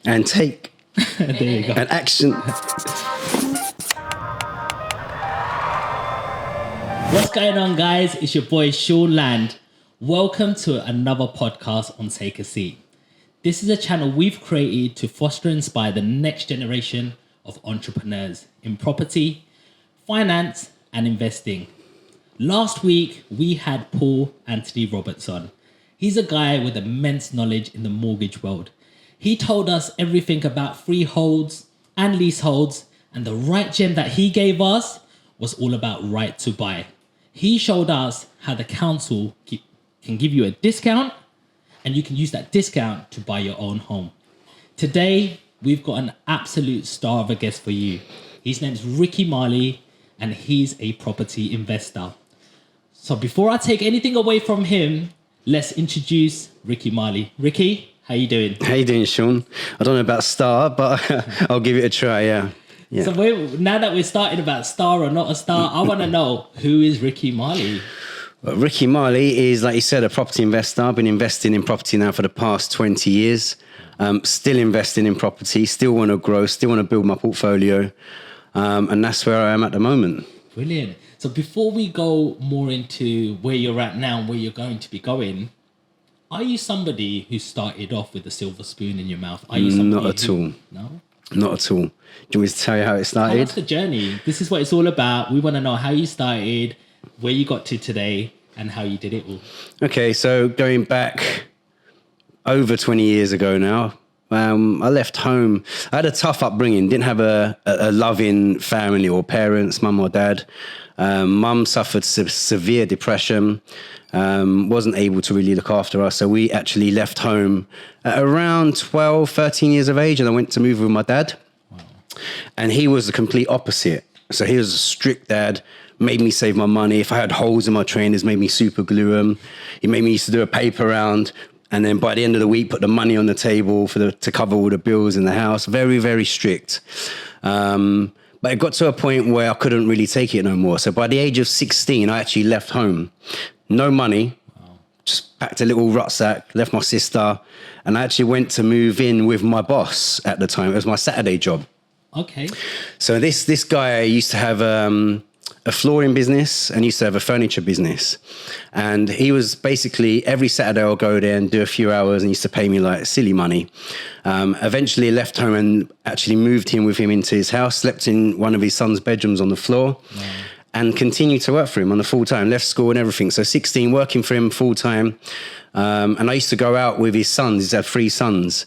and take There you go. an action. What's going on, guys? It's your boy Seanland. Welcome to another podcast on Take a Seat. This is a channel we've created to foster and inspire the next generation of entrepreneurs in property, finance, and investing. Last week, we had Paul Anthony Roberts on. He's a guy with immense knowledge in the mortgage world. He told us everything about freeholds and leaseholds, and the right gem that he gave us was all about right to buy. He showed us how the council can give you a discount, and you can use that discount to buy your own home. Today, we've got an absolute star of a guest for you. His name's Ricky Marley, and he's a property investor. So before I take anything away from him, let's introduce Ricky Marley. Ricky, how you doing? How you doing, Sean? I don't know about star, but I'll give it a try, yeah. So now that we're starting about star or not a star, I want to know, who is Ricky Marley? Well, Ricky Marley is, like you said, a property investor. I've been investing in property now for the past 20 years. Still investing in property, still want to grow, still want to build my portfolio. And that's where I am at the moment. Brilliant. So before we go more into where you're at now and where you're going to be going, are you somebody who started off with a silver spoon in your mouth? Are you somebody Not at all. No? Not at all. Do you want me to tell you how it started? What's the journey? This is what it's all about. We want to know how you started, where you got to today, and how you did it all. Okay, so going back over 20 years ago now, I left home. I had a tough upbringing, didn't have a loving family or parents, mum or dad. Mum suffered severe depression, wasn't able to really look after us. So we actually left home at around 12, 13 years of age, and I went to move with my dad. Wow. And he was the complete opposite. So he was a strict dad, made me save my money. If I had holes in my trainers, made me super glue them. He made me used to do a paper round. And then by the end of the week, put the money on the table to cover all the bills in the house. Very, very strict. But it got to a point where I couldn't really take it no more. So by the age of 16, I actually left home. No money. Wow. Just packed a little rucksack, left my sister. And I actually went to move in with my boss at the time. It was my Saturday job. Okay. So this guy used to have a flooring business and used to have a furniture business. And he was basically, every Saturday I'll go there and do a few hours, and he used to pay me like silly money. Eventually left home and actually moved him with him into his house, slept in one of his son's bedrooms on the floor. Wow. And continued to work for him on the full time, left school and everything. So 16, working for him full time. And I used to go out with his sons. He's had 3 sons.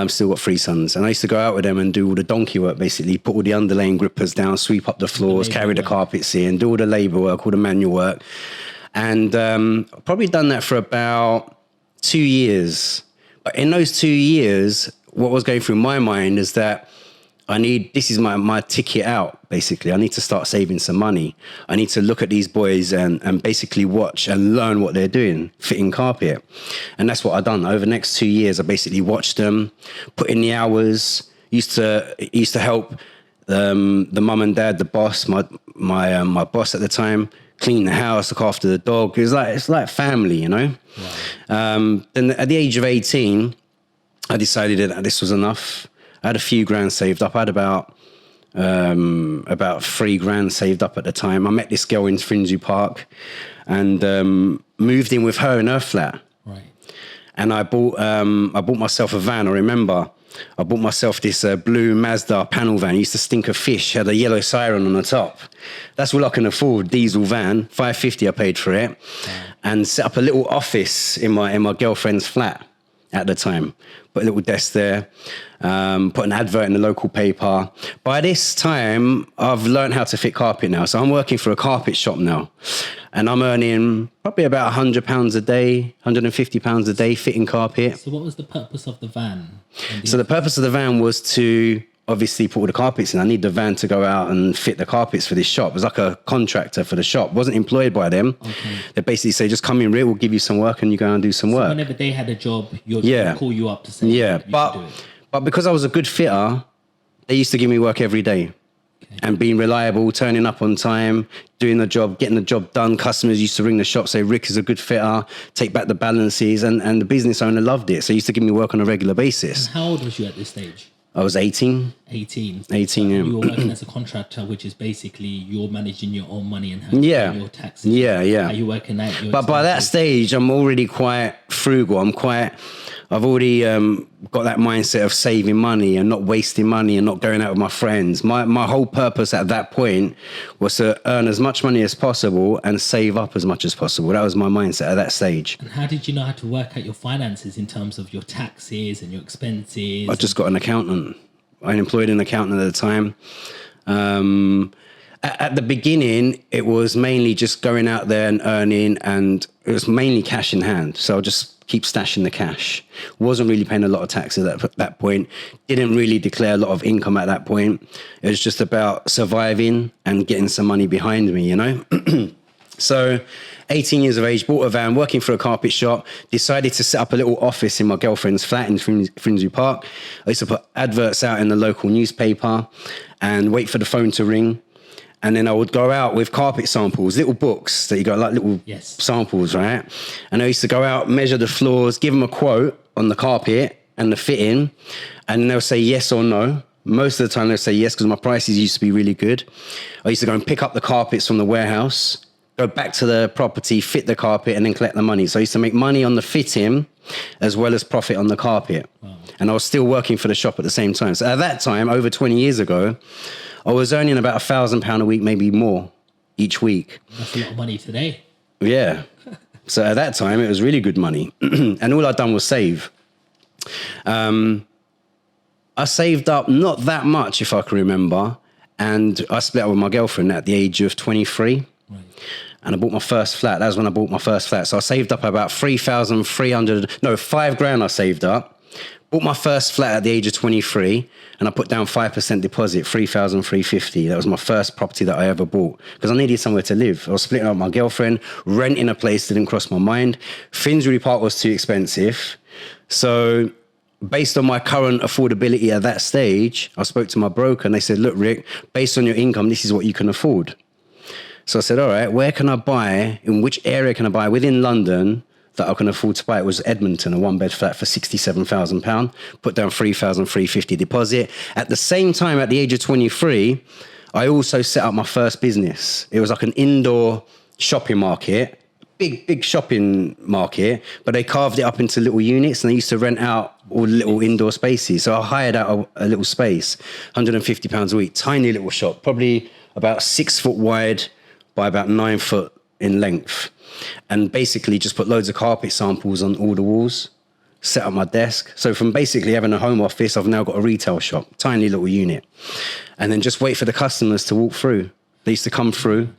Still got 3 sons. And I used to go out with them and do all the donkey work, basically. Put all the underlaying grippers down, sweep up the floors, carry the carpets in, do all the labour work, all the manual work. And I've probably done that for about 2 years. But in those 2 years, what was going through my mind is that this is my ticket out, basically. I need to start saving some money. I need to look at these boys and basically watch and learn what they're doing, fitting carpet. And that's what I've done. Over the next 2 years, I basically watched them, put in the hours, used to help the mum and dad, the boss, my boss at the time, clean the house, look after the dog. It's like family, you know? Wow. Then at the age of 18, I decided that this was enough. I had a few grand saved up. I had about 3 grand saved up at the time. I met this girl in Finsbury Park and moved in with her in her flat. Right. And I bought myself a van. I remember I bought myself this blue Mazda panel van. It used to stink of fish. Had a yellow siren on the top. That's all I can afford. Diesel van, $550 I paid for it, and set up a little office in my girlfriend's flat at the time. Put a little desk there. Put an advert in the local paper. By this time, I've learned how to fit carpet now. So I'm working for a carpet shop now. And I'm earning probably about £100 a day, £150 a day fitting carpet. So what was the purpose of the van? So the purpose of the van was to obviously put all the carpets in. I need the van to go out and fit the carpets for this shop. It was like a contractor for the shop. Wasn't employed by them. Okay. They basically say, just come in, we'll give you some work and you go and do some work. Whenever they had a job, you'd call you up to say, but because I was a good fitter, they used to give me work every day. and being reliable, turning up on time, doing the job, getting the job done. Customers used to ring the shop, say, Rick is a good fitter, take back the balances. And the business owner loved it. So he used to give me work on a regular basis. And how old was you at this stage? I was 18. 18. 18, yeah. You were working as a contractor, which is basically you're managing your own money and handling your taxes. Yeah. Are you working out your But by that stage, I'm already quite frugal. I've already got that mindset of saving money and not wasting money and not going out with my friends. My whole purpose at that point was to earn as much money as possible and save up as much as possible. That was my mindset at that stage. And how did you know how to work out your finances in terms of your taxes and your expenses? I just got an accountant. I employed an accountant at the time. At the beginning, it was mainly just going out there and earning, and it was mainly cash in hand. So I'll just keep stashing the cash. Wasn't really paying a lot of taxes at that point. Didn't really declare a lot of income at that point. It was just about surviving and getting some money behind me, you know? So 18 years of age, bought a van, working for a carpet shop, decided to set up a little office in my girlfriend's flat in Finsbury Park. I used to put adverts out in the local newspaper and wait for the phone to ring. And then I would go out with carpet samples, little books that you got, like little samples, right? And I used to go out, measure the floors, give them a quote on the carpet and the fitting, and they'll say yes or no. Most of the time they'll say yes, because my prices used to be really good. I used to go and pick up the carpets from the warehouse, go back to the property, fit the carpet, and then collect the money. So I used to make money on the fitting as well as profit on the carpet. Wow. And I was still working for the shop at the same time. So at that time, over 20 years ago, I was earning about £1,000 a week, maybe more each week. That's a lot of money today. Yeah. So at that time, it was really good money. And all I'd done was save. I saved up not that much, if I can remember. And I split up with my girlfriend at the age of 23. Right. And I bought my first flat. That was when I bought my first flat. So I saved up about £5,000 I saved up. Bought my first flat at the age of 23, and I put down 5% deposit, £3,350. That was my first property that I ever bought, because I needed somewhere to live. I was splitting up with my girlfriend, renting a place didn't cross my mind. Finsbury Park was too expensive. So based on my current affordability at that stage, I spoke to my broker and they said, look, Rick, based on your income, this is what you can afford. So I said, all right, where can I buy, in which area can I buy within London that I can afford to buy? It was Edmonton, a one-bed flat for £67,000, put down £3,350 deposit. At the same time, at the age of 23, I also set up my first business. It was like an indoor shopping market, big shopping market, but they carved it up into little units and they used to rent out all the little indoor spaces. So I hired out a little space, £150 a week, tiny little shop, probably about 6 foot wide by about 9 foot in length. And basically just put loads of carpet samples on all the walls, set up my desk. So from basically having a home office, I've now got a retail shop, tiny little unit. And then just wait for the customers to walk through. They used to come through.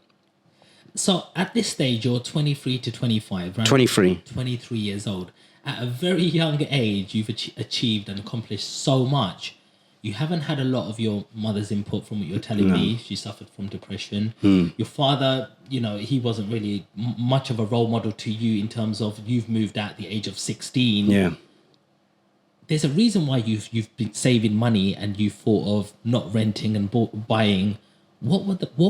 So at this stage, you're 23 to 25, right? 23. 23 years old. At a very young age, you've achieved and accomplished so much. You haven't had a lot of your mother's input from what you're telling me. She suffered from depression. Your father, he wasn't really much of a role model to you in terms of you've moved out at the age of 16. Yeah. There's a reason why you've been saving money and you thought of not renting and buying. What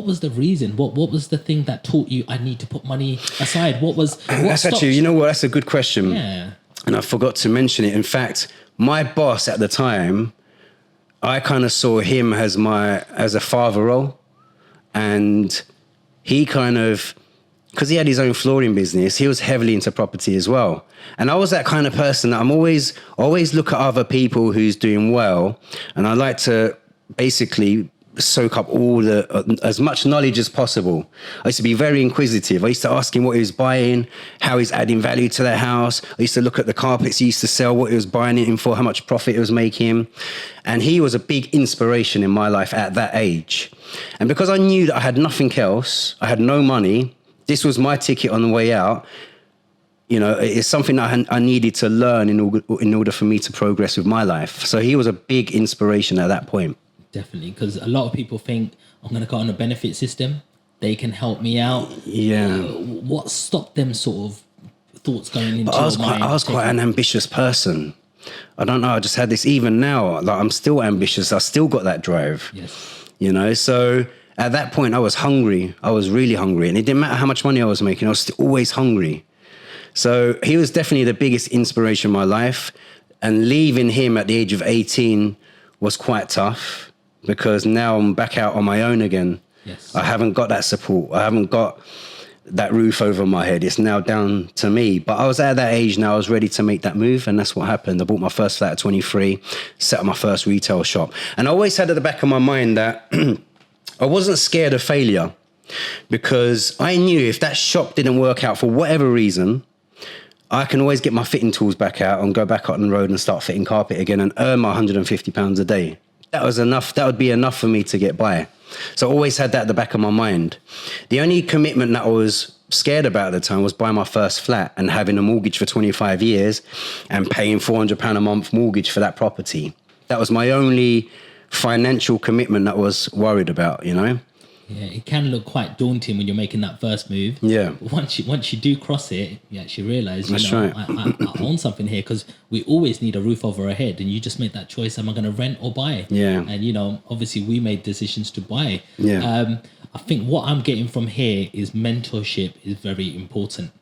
was the reason? What was the thing that taught you I need to put money aside? That's actually, you know what? That's a good question. Yeah. And I forgot to mention it. In fact, my boss at the time, I kind of saw him as a father role, and he kind of, because he had his own flooring business, he was heavily into property as well. And I was that kind of person that I'm always look at other people who's doing well, and I like to basically soak up as much knowledge as possible. I used to be very inquisitive. I used to ask him what he was buying, how he's adding value to the house. I used to look at the carpets he used to sell, what he was buying it in for, how much profit it was making. And he was a big inspiration in my life at that age. And because I knew that I had nothing else, I had no money, this was my ticket on the way out. It's something that I needed to learn in order for me to progress with my life. So he was a big inspiration at that point. Definitely, because a lot of people think I'm going to go on a benefit system. They can help me out. Yeah. What stopped them sort of thoughts going into your mind? I was quite an ambitious person. I don't know. I just had this even now. Like I'm still ambitious. I still got that drive. Yes. you know? So at that point, I was hungry. I was really hungry. And it didn't matter how much money I was making. I was still always hungry. So he was definitely the biggest inspiration in my life. And leaving him at the age of 18 was quite tough, because now I'm back out on my own again. Yes. I haven't got that support. I haven't got that roof over my head. It's now down to me. But I was at that age now, I was ready to make that move. And that's what happened. I bought my first flat at 23, set up my first retail shop. And I always had at the back of my mind that I wasn't scared of failure, because I knew if that shop didn't work out for whatever reason, I can always get my fitting tools back out and go back out on the road and start fitting carpet again and earn my £150 a day. That was enough. That would be enough for me to get by. So I always had that at the back of my mind. The only commitment that I was scared about at the time was buying my first flat and having a mortgage for 25 years and paying £400 a month mortgage for that property. That was my only financial commitment that I was worried about, you know? Yeah, it can look quite daunting when you're making that first move. Yeah. But once you do cross it, you actually realise, That's right. I own something here, because we always need a roof over our head, and you just make that choice: am I going to rent or buy? Yeah. And obviously we made decisions to buy. Yeah. I think what I'm getting from here is mentorship is very important.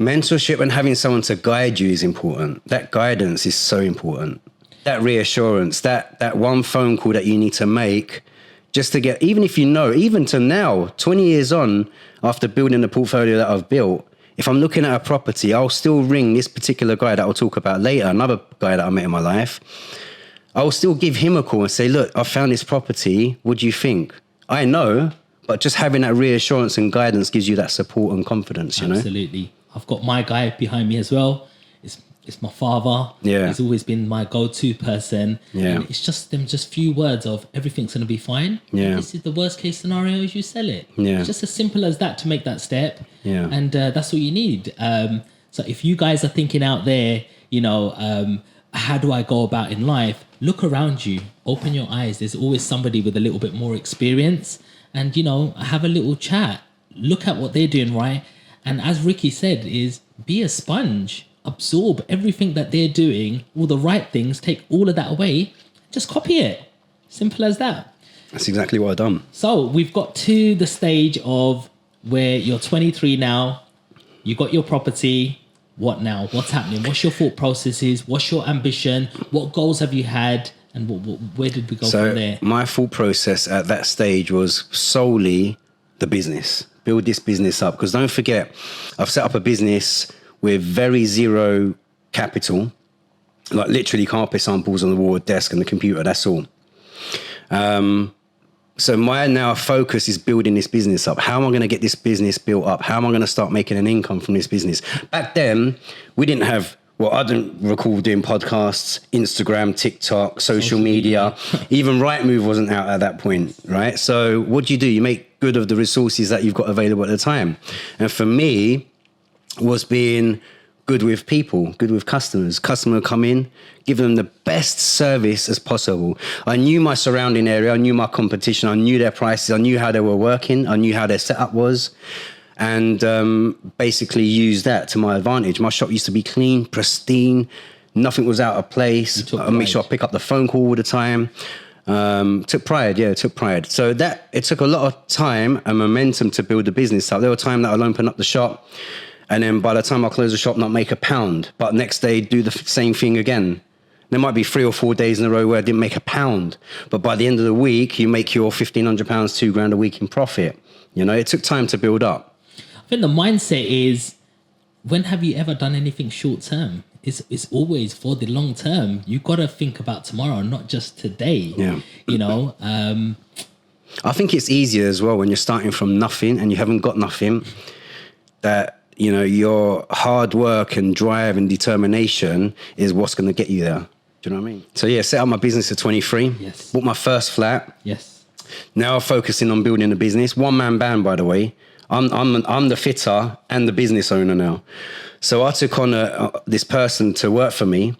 Mentorship and having someone to guide you is important. That guidance is so important. That reassurance, that one phone call that you need to make just to get, even if you know, even to now, 20 years on, after building the portfolio that I've built, if I'm looking at a property, I'll still ring this particular guy that I'll talk about later, another guy that I met in my life. I'll still give him a call and say, look, I found this property. What do you think? I know, but just having that reassurance and guidance gives you that support and confidence, you know? Absolutely. I've got my guy behind me as well. It's my father. Yeah. He's always been my go-to person. Yeah. And it's just few words of everything's going to be fine. Yeah. This is the worst case scenario, is you sell it. Yeah. It's just as simple as that to make that step. Yeah. And that's all you need. So if you guys are thinking out there, how do I go about in life? Look around you, open your eyes. There's always somebody with a little bit more experience, and, have a little chat. Look at what they're doing right. And as Ricky said, is be a sponge. Absorb everything that they're doing, all the right things, take all of that away, just copy it. Simple as that. That's exactly what I've done. So we've got to the stage of where you're 23 now, you got your property. What now? What's happening? What's your thought processes? What's your ambition? What goals have you had? And where did we go from there? My thought process at that stage was solely the business. Build this business up. Because don't forget, I've set up a business with very zero capital, like literally carpet samples on the wall, desk and the computer, that's all. So my now focus is building this business up. How am I going to get this business built up? How am I going to start making an income from this business? Back then, we didn't have, I don't recall doing podcasts, Instagram, TikTok, social media. Even Rightmove wasn't out at that point, right? So what do? You make good of the resources that you've got available at the time. And for me, was being good with people, good with customers. Customer would come in, give them the best service as possible. I knew my surrounding area, I knew my competition, I knew their prices, I knew how they were working, I knew how their setup was, and basically used that to my advantage. My shop used to be clean, pristine, nothing was out of place. I made sure I pick up the phone call all the time. Took pride. So it took a lot of time and momentum to build the business up. There were times that I'll open up the shop, and then by the time I close the shop, not make £1, but next day do the same thing again. There might be 3 or 4 days in a row where I didn't make £1, but by the end of the week, you make your £1,500, £2,000 a week in profit. It took time to build up. I think the mindset is, when have you ever done anything short term? It's always for the long term. You got to think about tomorrow, not just today. Yeah. I think it's easier as well when you're starting from nothing and you haven't got nothing, that your hard work and drive and determination is what's going to get you there. Do you know what I mean? So set up my business at 23. Yes. Bought my first flat. Yes. Now I'm focusing on building a business. One-man band, by the way. I'm the fitter and the business owner now. So I took on this person to work for me,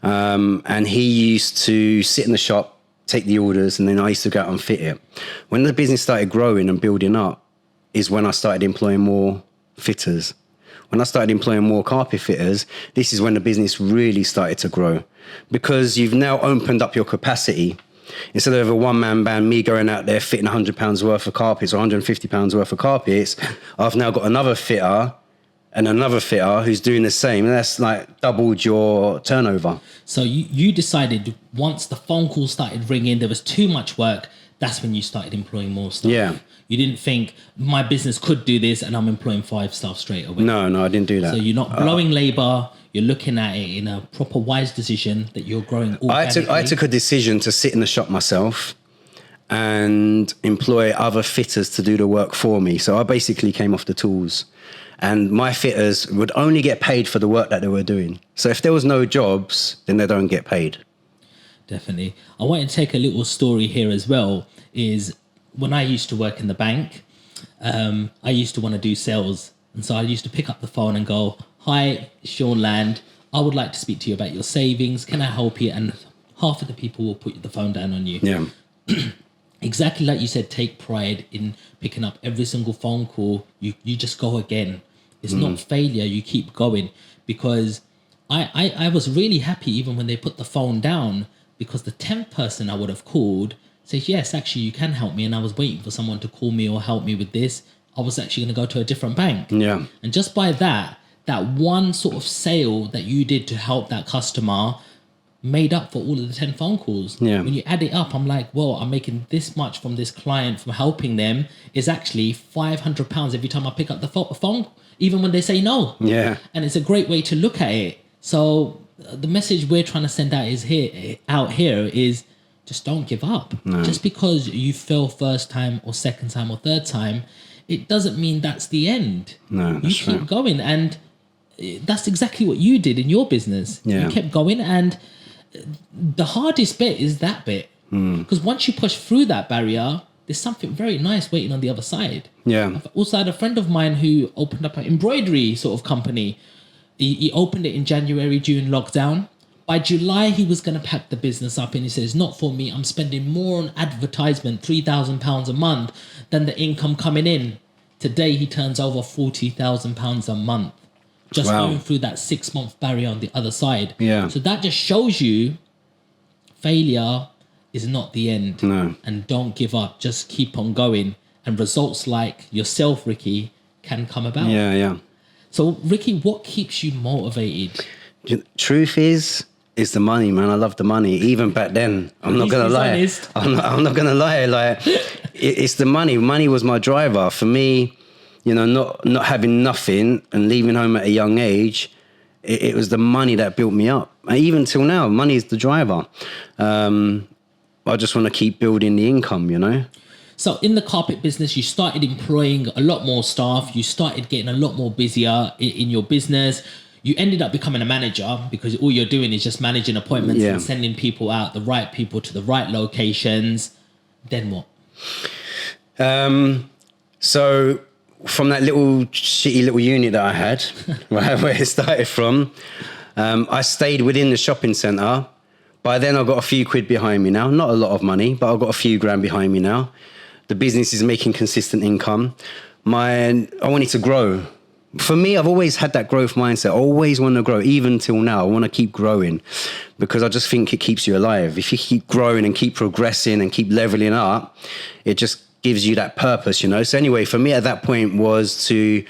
and he used to sit in the shop, take the orders, and then I used to go out and fit it. When the business started growing and building up is when I started employing more fitters. When I started employing more carpet fitters, this is when the business really started to grow, because you've now opened up your capacity. instead of a one-man band, me going out there fitting £100 worth of carpets or £150 worth of carpets, I've now got another fitter and another fitter who's doing the same. And that's like doubled your turnover. So you decided once the phone calls started ringing, there was too much work. That's when you started employing more staff. Yeah. You didn't think my business could do this and I'm employing 5 staff straight away. No, I didn't do that. So you're not blowing labor. You're looking at it in a proper wise decision that you're growing organically. I took a decision to sit in the shop myself and employ other fitters to do the work for me. So I basically came off the tools. And my fitters would only get paid for the work that they were doing. So if there was no jobs, then they don't get paid. Definitely. I want to take a little story here as well, is when I used to work in the bank, I used to want to do sales. And so I used to pick up the phone and go, "Hi, Seanland, I would like to speak to you about your savings. Can I help you?" And half of the people will put the phone down on you. Yeah. Exactly like you said, take pride in picking up every single phone call. You just go again. It's not failure. You keep going, because I was really happy even when they put the phone down, because the 10th person I would have called says, "Yes, actually you can help me." And I was waiting for someone to call me or help me with this. I was actually going to go to a different bank. Yeah. And just by that one sort of sale that you did to help that customer made up for all of the 10 phone calls. Yeah. When you add it up, I'm like, well, I'm making this much from this client from helping them is actually £500 every time I pick up the phone, even when they say no. Yeah. And it's a great way to look at it. So the message we're trying to send out is just don't give up. No. Just because you fail first time or second time or third time, it doesn't mean that's the end. No, that's you keep right. going, and that's exactly what you did in your business. Yeah. You kept going, and the hardest bit is that bit, because once you push through that barrier, there's something very nice waiting on the other side. Yeah. I've also had a friend of mine who opened up an embroidery sort of company. He opened it in January, June lockdown. By July, he was going to pack the business up, and he says, "Not for me. I'm spending more on advertisement, £3,000 a month, than the income coming in." Today, he turns over £40,000 a month. Just Wow. going through that 6-month barrier on the other side. Yeah. So that just shows you failure is not the end. No. And don't give up. Just keep on going. And results like yourself, Ricky, can come about. Yeah. So, Ricky, what keeps you motivated? Truth is the money, man. I love the money. Even back then, I'm not gonna lie. Honest. I'm not gonna lie. Like, it's the money. Money was my driver for me. You know, not having nothing and leaving home at a young age. It was the money that built me up. And even till now, money is the driver. I just want to keep building the income. You know. So in the carpet business, you started employing a lot more staff. You started getting a lot more busier in your business. You ended up becoming a manager, because all you're doing is just managing appointments and sending people out, the right people to the right locations. Then what? So from that shitty little unit that I had, right, where it started from, I stayed within the shopping centre. By then I got a few quid behind me now. Not a lot of money, but I've got a few grand behind me now. The business is making consistent income. I wanted to grow. For me, I've always had that growth mindset. I always want to grow, even till now. I want to keep growing, because I just think it keeps you alive. If you keep growing and keep progressing and keep leveling up, it just gives you that purpose, you know? So anyway, for me at that point was to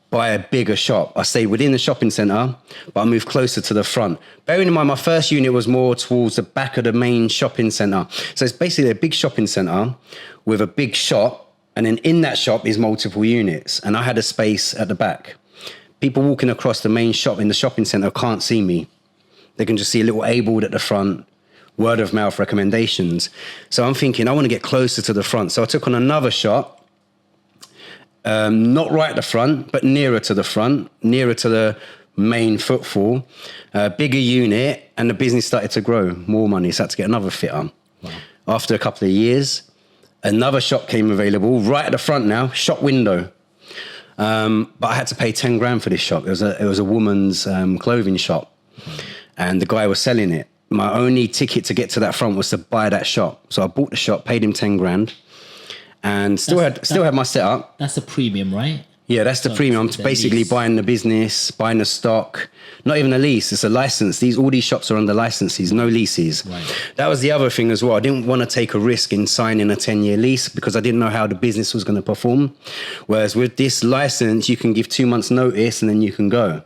buy a bigger shop. I stayed within the shopping centre, but I moved closer to the front. Bearing in mind, my first unit was more towards the back of the main shopping centre. So it's basically a big shopping centre with a big shop, and then in that shop is multiple units. And I had a space at the back. People walking across the main shop in the shopping centre can't see me. They can just see a little A board at the front, word of mouth recommendations. So I'm thinking, I want to get closer to the front. So I took on another shop, not right at the front, but nearer to the front, nearer to the main footfall, bigger unit, and the business started to grow, more money. So I had to get another fitter. Wow. After a couple of years, another shop came available, right at the front now, shop window. But I had to pay 10 grand for this shop. It was a woman's clothing shop, and the guy was selling it. My only ticket to get to that front was to buy that shop. So I bought the shop, paid him 10 grand, and still had my setup. That's a premium, right? Yeah, that's the premium. I'm it's a basically lease. buying the business, buying the stock. Not even a lease, it's a license. All these shops are under licenses, no leases. Right. That was the other thing as well. I didn't want to take a risk in signing a 10-year lease because I didn't know how the business was going to perform. Whereas with this license, you can give 2 months notice and then you can go.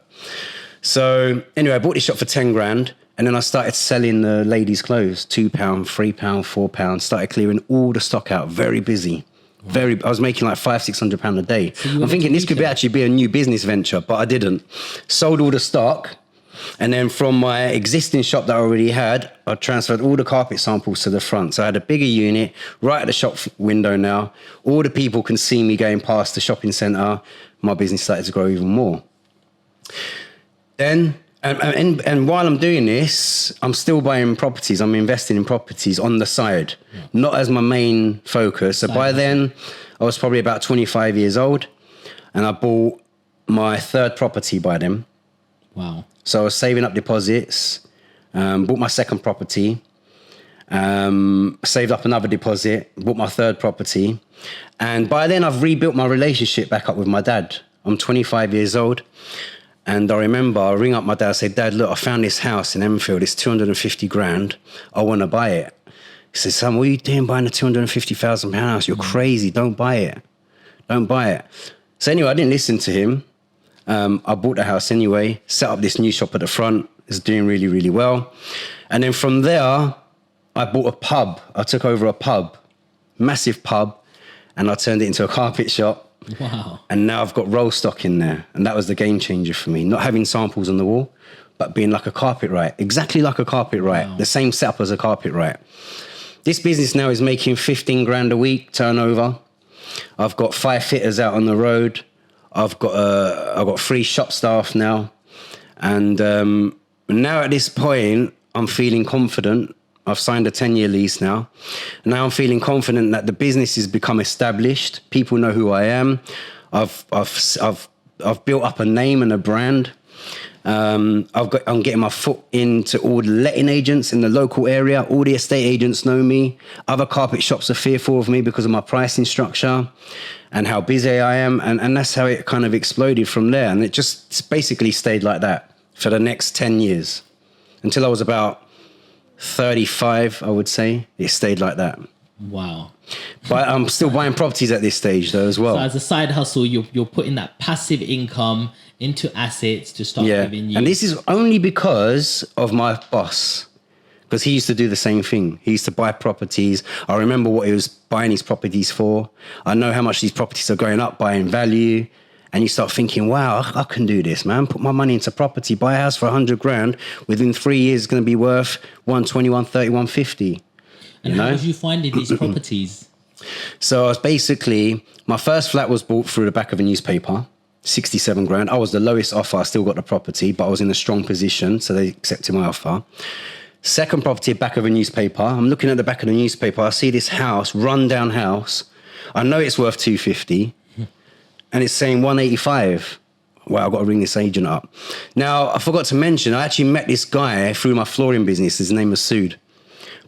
So anyway, I bought this shop for 10 grand. And then I started selling the ladies' clothes, £2, £3, £4. Started clearing all the stock out, very busy. I was making like £500-600 a day. So I'm thinking this could actually be a new business venture, but I didn't. Sold all the stock. And then from my existing shop that I already had, I transferred all the carpet samples to the front. So I had a bigger unit right at the shop window now. All the people can see me going past the shopping centre. My business started to grow even more. Then, and while I'm doing this, I'm still buying properties. I'm investing in properties on the side, not as my main focus. So by then, I was probably about 25 years old, and I bought my third property by then. Wow. So I was saving up deposits, bought my second property, saved up another deposit, bought my third property. And by then, I've rebuilt my relationship back up with my dad. I'm 25 years old. And I remember I ring up my dad, I say, Dad, look, I found this house in Enfield. It's 250 grand. I want to buy it. He says, son, what are you doing buying a 250,000 pound house? You're crazy. Don't buy it. Don't buy it. So anyway, I didn't listen to him. I bought the house anyway, set up this new shop at the front. It's doing really, really well. And then from there, I bought a pub. I took over a pub, massive pub, and I turned it into a carpet shop. Wow. And now I've got roll stock in there. And that was the game changer for me. Not having samples on the wall, but being like a carpet right. Exactly like a carpet right. Wow. The same setup as a carpet right. This business now is making 15 grand a week turnover. I've got 5 fitters out on the road. I've got 3 shop staff now. And now at this point, I'm feeling confident. I've signed a 10-year lease now. And now I'm feeling confident that the business has become established. People know who I am. I've built up a name and a brand. I'm getting my foot into all the letting agents in the local area. All the estate agents know me. Other carpet shops are fearful of me because of my pricing structure and how busy I am. And that's how it kind of exploded from there. And it just basically stayed like that for the next 10 years until I was about 35, I would say. It stayed like that. Wow. But I'm still buying properties at this stage though as well. So as a side hustle, you're putting that passive income into assets to start giving you. And this is only because of my boss. Because he used to do the same thing. He used to buy properties. I remember what he was buying these properties for. I know how much these properties are going up by in value. And you start thinking, wow, I can do this, man. Put my money into property, buy a house for 100 grand. Within 3 years, it's going to be worth 120, 130, 150. And how was you finding these properties? So I was basically, my first flat was bought through the back of a newspaper, 67 grand. I was the lowest offer. I still got the property, but I was in a strong position. So they accepted my offer. Second property, back of a newspaper. I'm looking at the back of the newspaper. I see this house, rundown house. I know it's worth 250. And it's saying 185. Well, I've got to ring this agent up. Now, I forgot to mention, I actually met this guy through my flooring business. His name was Sood.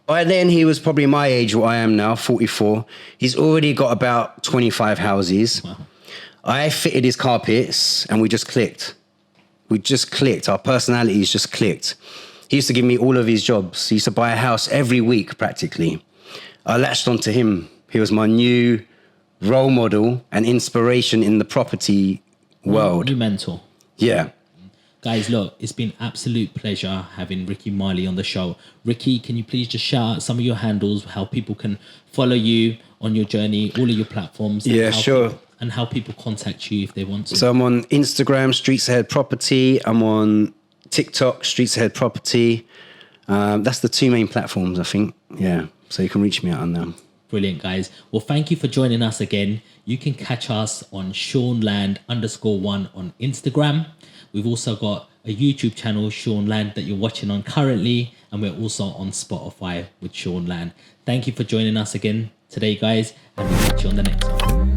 By then, he was probably my age, what I am now, 44. He's already got about 25 houses. Wow. I fitted his carpets, and we just clicked. Our personalities just clicked. He used to give me all of his jobs. He used to buy a house every week, practically. I latched onto him. He was my new role model and inspiration in the property world. New mentor. Yeah. Guys, look, it's been absolute pleasure having Ricky Marley on the show. Ricky, can you please just shout out some of your handles, how people can follow you on your journey, all of your platforms? Yeah, sure. And how people contact you if they want to. So I'm on Instagram, Streets Ahead Property. I'm on TikTok, Streets Ahead Property. That's the 2 main platforms, I think. Yeah. So you can reach me out on them. Brilliant, guys. Well, thank you for joining us again. You can catch us on seanland_1 on Instagram. We've also got a YouTube channel, Sean Land, that you're watching on currently. And we're also on Spotify with Sean Land. Thank you for joining us again today, guys. And we'll catch you on the next one.